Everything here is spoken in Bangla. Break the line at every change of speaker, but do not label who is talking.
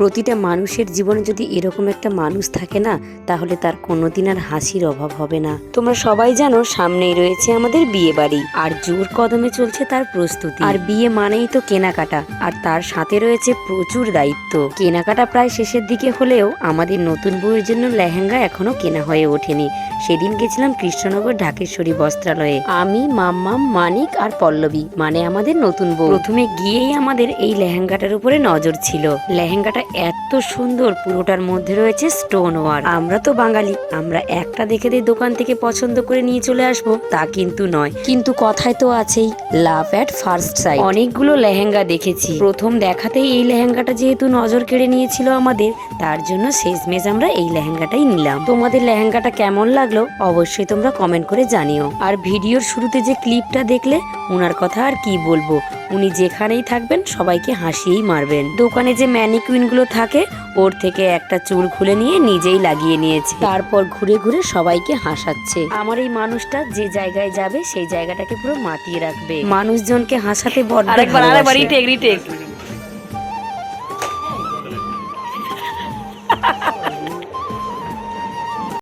প্রতিটা মানুষের জীবনে যদি এরকম একটা মানুষ থাকে না, তাহলে তার কোনোদিন আর হাসির অভাব হবে না। তোমরা সবাই জানো সামনেই রয়েছে আমাদের বিয়ে বাড়ি, আর জোর কদমে চলছে তার প্রস্তুতি। আর বিয়ে মানেই তো কেনাকাটা, আর তার সাথে রয়েছে প্রচুর দায়িত্ব। কেনাকাটা প্রায় শেষের দিকে হলেও আমাদের নতুন বউয়ের জন্য লেহেঙ্গা এখনো কেনা হয়ে ওঠেনি। সেদিন গেছিলাম কৃষ্ণনগর ঢাকেশ্বরী বস্ত্রালয়ে, আমি, মাম্মাম, মানিক আর পল্লবী, মানে আমাদের নতুন বউ। প্রথমে গিয়েই আমাদের এই লেহেঙ্গাটার উপরে নজর ছিল। লেহেঙ্গাটা এত সুন্দর, পুরোটার মধ্যে রয়েছে স্টোন ওয়ার্ক। আমরা তো বাঙালি, আমরা একটা দেখে দোকান থেকে পছন্দ করে নিয়ে চলে আসবো তা কিন্তু নয়। কিন্তু কথায় তো আছেই, লাভ এট ফার্স্ট সাইট। অনেকগুলো লেহেঙ্গা দেখেছি, প্রথম দেখাতেই এই লেহেঙ্গাটা যেহেতু নজর কেড়ে নিয়েছিল আমাদের, তার জন্য শেষমেশ আমরা এই লেহেঙ্গাটাই নিলাম। তোমাদের লেহেঙ্গাটা কেমন লাগলো অবশ্যই তোমরা কমেন্ট করে জানিও। আর ভিডিওর শুরুতে যে ক্লিপটা দেখলে, ওনার কথা আর কি বলবো, উনি যেখানেই থাকবেন সবাইকে হাসিয়েই মারবেন। দোকানে যে ম্যানিকুইন গুলো থাকে, ওর থেকে একটা চুল খুলে নিয়ে নিজেই লাগিয়ে নিয়েছে, তারপর ঘুরে ঘুরে সবাইকে হাসাচ্ছে। আমার এই মানুষটা যে জায়গায় যাবে সেই জায়গাটাকে পুরো মাতিয়ে রাখবে, মানুষজনকে হাসাতে বড্ড ভালোবাসে।